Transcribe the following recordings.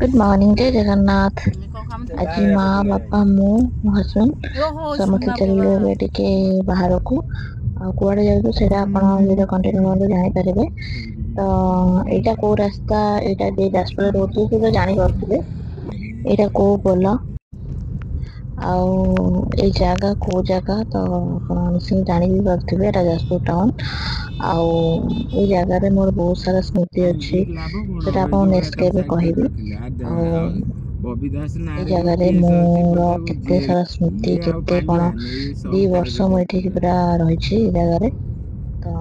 Good morning जय जगन्नाथ। आज माँ बापा मु मो हजबैंड समस्त चलिए ଏବେ ଟିକେ ବାହାରକୁ ଆଉ କୁଆଡେ ଯାଉଛୁ ସେଇଟା ଆପଣ ଭିडिଓ କଣ୍ଟିନ୍ୟू କରନ୍ତୁ ଜାଣିପାରିବେ। ତ ଏଇଟା କୋଉ ରାସ୍ତା, ଏଇଟା ଯେ ଯାଜପୁର ରହୁଛି ସେ ତ ଜାଣିପାରୁଥିବେ ଏଇଟା କୋଉ ପୋଲ ଆଉ ଏଇ ଜାଗା କୋଉ ଜାଗା, ତ ଆପଣ ନିଶ୍ଚୟ ଜାଣି ବି ପାରୁଥିବେ ଏଇଟା ଯାଜପୁର ଟାଉନ। ଆଉ ଏଇ ଜାଗାରେ ମୋର ବହୁତ ସାରା ସ୍ମୃତି ଅଛି, ସେଟା ଆପଣଙ୍କୁ ନେକ୍ସଟ କେବେ କହିବି। ଆଉ ଏଇ ଜାଗାରେ ମୋର କେତେ ସାରା ସ୍ମୃତି, କେତେ କଣ 2 ବର୍ଷ ମୁଁ ଏଠିକି ପୁରା ରହିଛି ଏଇ ଜାଗାରେ। ତ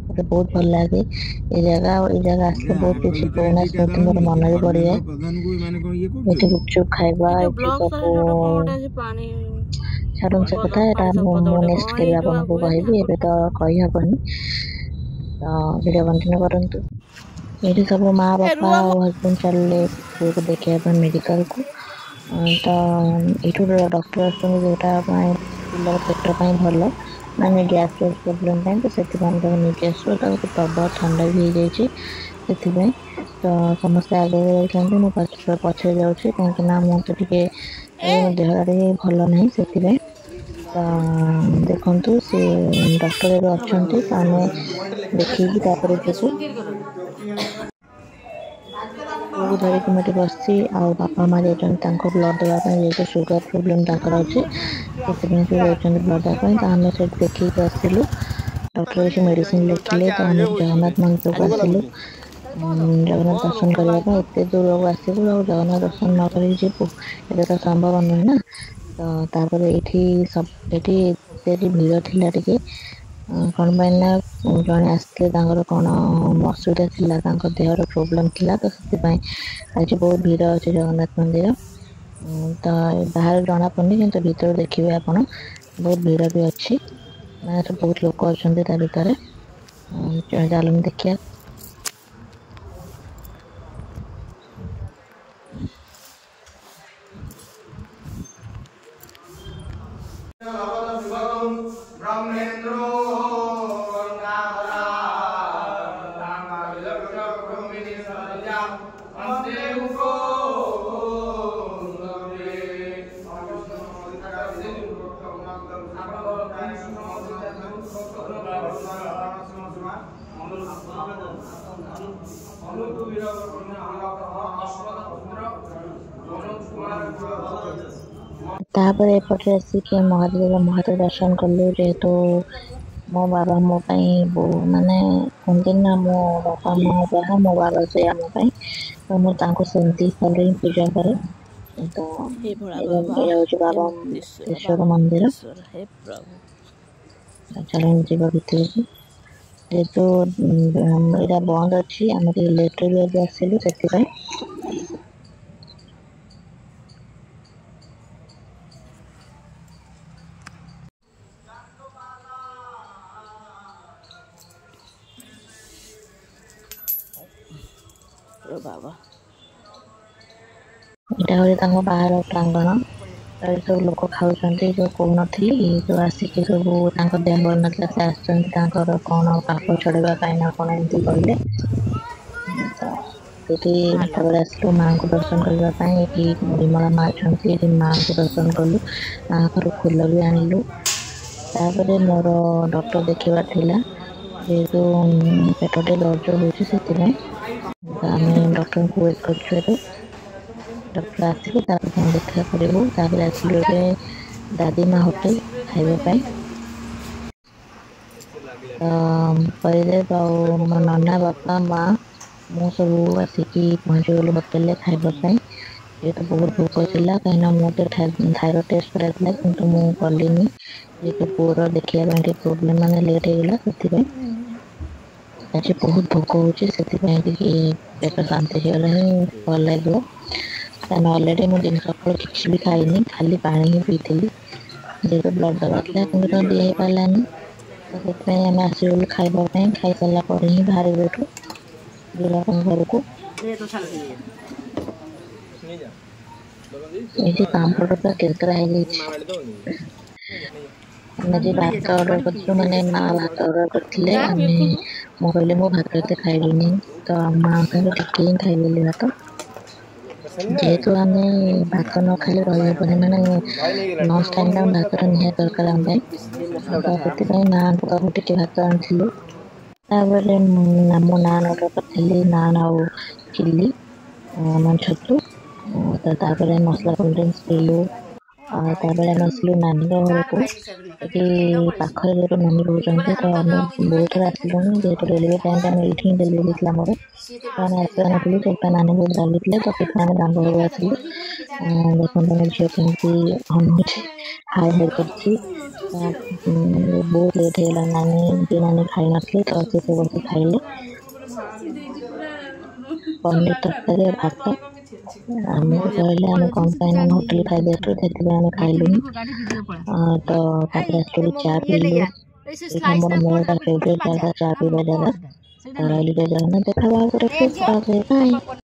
ମତେ ବହୁତ ଭଲ ଲାଗେ ଏଇ ଜାଗା, ଆଉ ଏଇ ଜାଗା ଆସିଲେ ବହୁତ କିଛି ପୁରୁଣା ସ୍ମୃତି ମୋର ମନରେ ପଡିଯାଏ। ଏଠି ଗୁପଚୁପ ଖାଇବା, ଏଠି ସବୁ ଛାଡନ୍ତୁ ସେ କଥା, ଏଟା ମୁଁ ନେକ୍ସଟ କେବେ ଆପଣଙ୍କୁ କହିବି, ଏବେ ତ କହିହବନି। ତ ଭିଡିଓ କଣ୍ଟିନ୍ୟू କରନ୍ତୁ। ଏଠି ସବୁ ମା ବାପା ଆଉ ହଜବେଣ୍ଡ ଚାଲିଲେ ପୁଅକୁ ଦେଖିବା ପାଇଁ ମେଡିକାଲକୁ। ତ ଏଇଠୁ ଡକ୍ଟର ଆସୁଛନ୍ତି ଯୋଉଟା ପାଇଁ ପିଲାର ପେଟ ପାଇଁ ଭଲ, ମାନେ ଗ୍ୟାସ ପ୍ରୋବ୍ଲେମ ପାଇଁ, ତ ସେଥିପାଇଁ ଆମେ ତାକୁ ନେଇକି ଆସୁ। ତାକୁ ପ୍ରବଳ ଥଣ୍ଡା ବି ହେଇଯାଇଛି ସେଥିପାଇଁ। ତ ସମସ୍ତେ ଆଗରେ ଯାଉଛନ୍ତି, ମୁଁ ପଛରେ ଯାଉଛି, କାହିଁକି ନା ମୁଁ ତ ଟିକେ ମୋ ଦେହଟା ଟିକେ ଭଲ ନାହିଁ ସେଥିପାଇଁ। ତ ଦେଖନ୍ତୁ ସେ ଡକ୍ଟର ଏବେ ଅଛନ୍ତି, ତ ଆମେ ଦେଖିକି ତାପରେ ଯିବୁ। ପୁଅକୁ ଧରିକି ମୁଁ ଏଠି ବସିଛି, ଆଉ ବାପା ମା ଯାଇଛନ୍ତି ତାଙ୍କୁ ବ୍ଲଡ ଦେବା ପାଇଁ, ଯେହେତୁ ସୁଗାର ପ୍ରୋବ୍ଲେମ ତାଙ୍କର ଅଛି ସେଥିପାଇଁ ସେ ଯାଇଛନ୍ତି ବ୍ଲଡ ଦେବା ପାଇଁ। ତ ଆମେ ସେଠି ଦେଖିକି ଆସିଲୁ, ଡକ୍ଟର କିଛି ମେଡିସିନ ଲେଖିଲେ, ତ ଆମେ ଜଗନ୍ନାଥ ମନ୍ଦିରକୁ ଆସିଲୁ ଜଗନ୍ନାଥ ଦର୍ଶନ କରିବା ପାଇଁ। ଏତେ ଦୂରକୁ ଆସିବୁ ଆଉ ଜଗନ୍ନାଥ ଦର୍ଶନ ନ କରିକି ଯିବୁ ଏଟା ତ ସମ୍ଭବ ନୁହେଁ ନା। ତ ତାପରେ ଏଠି ଏତେ ଭିଡ ଥିଲା ଟିକେ, କଣ ପାଇଁ ନା ଜଣେ ଆସିଥିଲେ, ତାଙ୍କର କଣ ଅସୁବିଧା ଥିଲା, ତାଙ୍କ ଦେହର ପ୍ରୋବ୍ଲେମ ଥିଲା, ତ ସେଥିପାଇଁ ଆଜି ବହୁତ ଭିଡ ଅଛି ଜଗନ୍ନାଥ ମନ୍ଦିର। ତ ବାହାରେ ଜଣା ପଡୁନି କିନ୍ତୁ ଭିତରେ ଦେଖିବେ ଆପଣ ବହୁତ ଭିଡ ବି ଅଛି, ମାନେ ବହୁତ ଲୋକ ଅଛନ୍ତି ତା ଭିତରେ। ଚାଲନ୍ତୁ ଦେଖିବା। ब्रह्मेन्द्रो ତାପରେ ଏପଟେ ଆସିକି ମହାଦେବ ଦର୍ଶନ କଲୁ, ଯେହେତୁ ମୋ ବାବା ମୋ ପାଇଁ ମାନେ କୁହନ୍ତି ନା ମୋ ବାପା ମା ଯାହା ମୋ ବାବା ସେଇଆ ମୋ ପାଇଁ, ତ ମୁଁ ତାଙ୍କୁ ସେମିତି ହିସାବରେ ହିଁ ପୂଜା କରେ। ତ हे भोला ଏଇଟା बाबा, ହଉଛି हे ବାବା मुक्तेश्वर, ମୁକ୍ତେଶ୍ଵର बाबा ମନ୍ଦିର। मुक्तेश्वर, हे प्रभु। ଚାଲନ୍ତୁ ଯିବା ଭିତରକୁ। ଯେହେତୁ ଏଇଟା ବନ୍ଦ ଅଛି, ଆମେ ଟିକେ ଲେଟରେ ବି ଏବେ ଆସିଲୁ ସେଥିପାଇଁ। बाबा ଏଇଟା ହଉଛି ତାଙ୍କ ବାହାର ପ୍ରାଙ୍ଗଣ। ସବୁ ଲୋକ ଖାଉଛନ୍ତି, ଯୋଉ କହୁନଥିଲି ଯୋଉ ଆସିକି ସବୁ ତାଙ୍କ ଦେହ ଭଲ ନଥିଲା ସେ ଆସିଛନ୍ତି ତାଙ୍କର କଣ ପାପ ଛଡେଇବା ପାଇଁ ନା କଣ ଏମିତି କହିଲେ। ତ ଏଠି ଯେତେବେଳେ ଆସିଲୁ ମାଙ୍କୁ ଦର୍ଶନ କରିବା ପାଇଁ, ଏଠି ବିମଳା ମା ଅଛନ୍ତି, ଏଠି ମାଙ୍କୁ ଦର୍ଶନ କଲୁ, ମାଙ୍କର ଫୁଲ ବି ଆଣିଲୁ। ତାପରେ ମୋର ଡକ୍ଟର ଦେଖିବାର ଥିଲା, ଯେହେତୁ ପେଟଟେ ଦର୍ଜ ହଉଛି ସେଥିପାଇଁ। ତ ଆମେ ଡକ୍ଟରଙ୍କୁ ୱେଟ୍ କରୁଛୁ, ଏବେ ଡକ୍ଟର ଆସିବେ ତାପରେ ତାଙ୍କୁ ଦେଖା କରିବୁ। ତାପରେ ଆସିଲୁ ଏବେ ଦାଦିମା ହୋଟେଲ ଖାଇବା ପାଇଁ। ପରିଦେବ ଆଉ ମୋ ନନା ବାପା ମା ମୁଁ ସବୁ ଆସିକି ପହଞ୍ଚିଗଲୁ ହୋଟେଲରେ ଖାଇବା ପାଇଁ। ଯେହେତୁ ବହୁତ ଭୋକ ଥିଲା, କାହିଁକିନା ମୁଁ ତ ଥାଇରଏଡ ଟେଷ୍ଟ କରାଇଥିଲା କିନ୍ତୁ ମୁଁ ଗଲିନି, ଯେହେତୁ ପୁଅର ଦେଖିବା ପାଇଁ ଟିକେ ପ୍ରୋବ୍ଲେମ ମାନେ ଲେଟ୍ ହେଇଗଲା ସେଥିପାଇଁ। ଆଜି ବହୁତ ଭୋକ ହଉଛି, ସେଥିପାଇଁ ଟିକେ ପେଟ ଶାନ୍ତି ହେଇଗଲେ ହିଁ ଭଲ ଲାଗିବ। କାରଣ ଅଲରେଡି ମୁଁ ଦିନ ସକାଳୁ କିଛି ବି ଖାଇନି, ଖାଲି ପାଣି ହିଁ ପିଇଥିଲି, ଯେହେତୁ ବ୍ଲଡ ଦବାର ଥିଲା କିନ୍ତୁ ତ ଦିଆ ହେଇପାରିଲାନି। ତ ସେଥିପାଇଁ ଆମେ ଆସିଗଲୁ ଖାଇବା ପାଇଁ, ଖାଇସାରିଲା ପରେ ହିଁ ବାହାରିବୁ ଏଠୁ ଯିବା ପାଇଁ ଘରକୁ। ଏଠି ପାମ୍ପଡ଼ ପୁରା କେରକେରା ହେଇଯାଇଛି। ଆମେ ଯେ ଭାତ ଅର୍ଡର କରିଥିଲୁ, ମାନେ ମା ଭାତ ଅର୍ଡର କରିଥିଲେ, ମୁଁ କହିଲି ମୁଁ ଭାତ ଏତେ ଖାଇବିନି, ତ ମା କହିଲେ ଟିକେ ହିଁ ଖାଇଦେଲି ଭାତ। जेहेतु आम भात न खाली रही मैंने लंच टाइम भात निहाती दरकार आम तो से नान पाखु टे भात आनी मो नान ऑर्डर करी नान आउ चिल्ली मन छतु मसला कोल्ड ड्रिंक्स पीलु आसलु नानी घर को पाखे जो नानी रोचे तो आम बहुत थर आसलु जेहतु डेलीवरी टाइम ये डेलीवरी थी मोर आसलु से नानी बहुत डाली तो मैंने दाम घर आसलु देखते झील कमी अनुचे हाई हाई कर बहुत लेट है नानी खाई नी तो से बस खाइले पनीर तरकारी भात आम कहले आम कौन पाइन होटेल खाई आम खाइलु तो आसलु चा पीलु मोर मोर फेवरेट जगह चा पीवा जगह देखा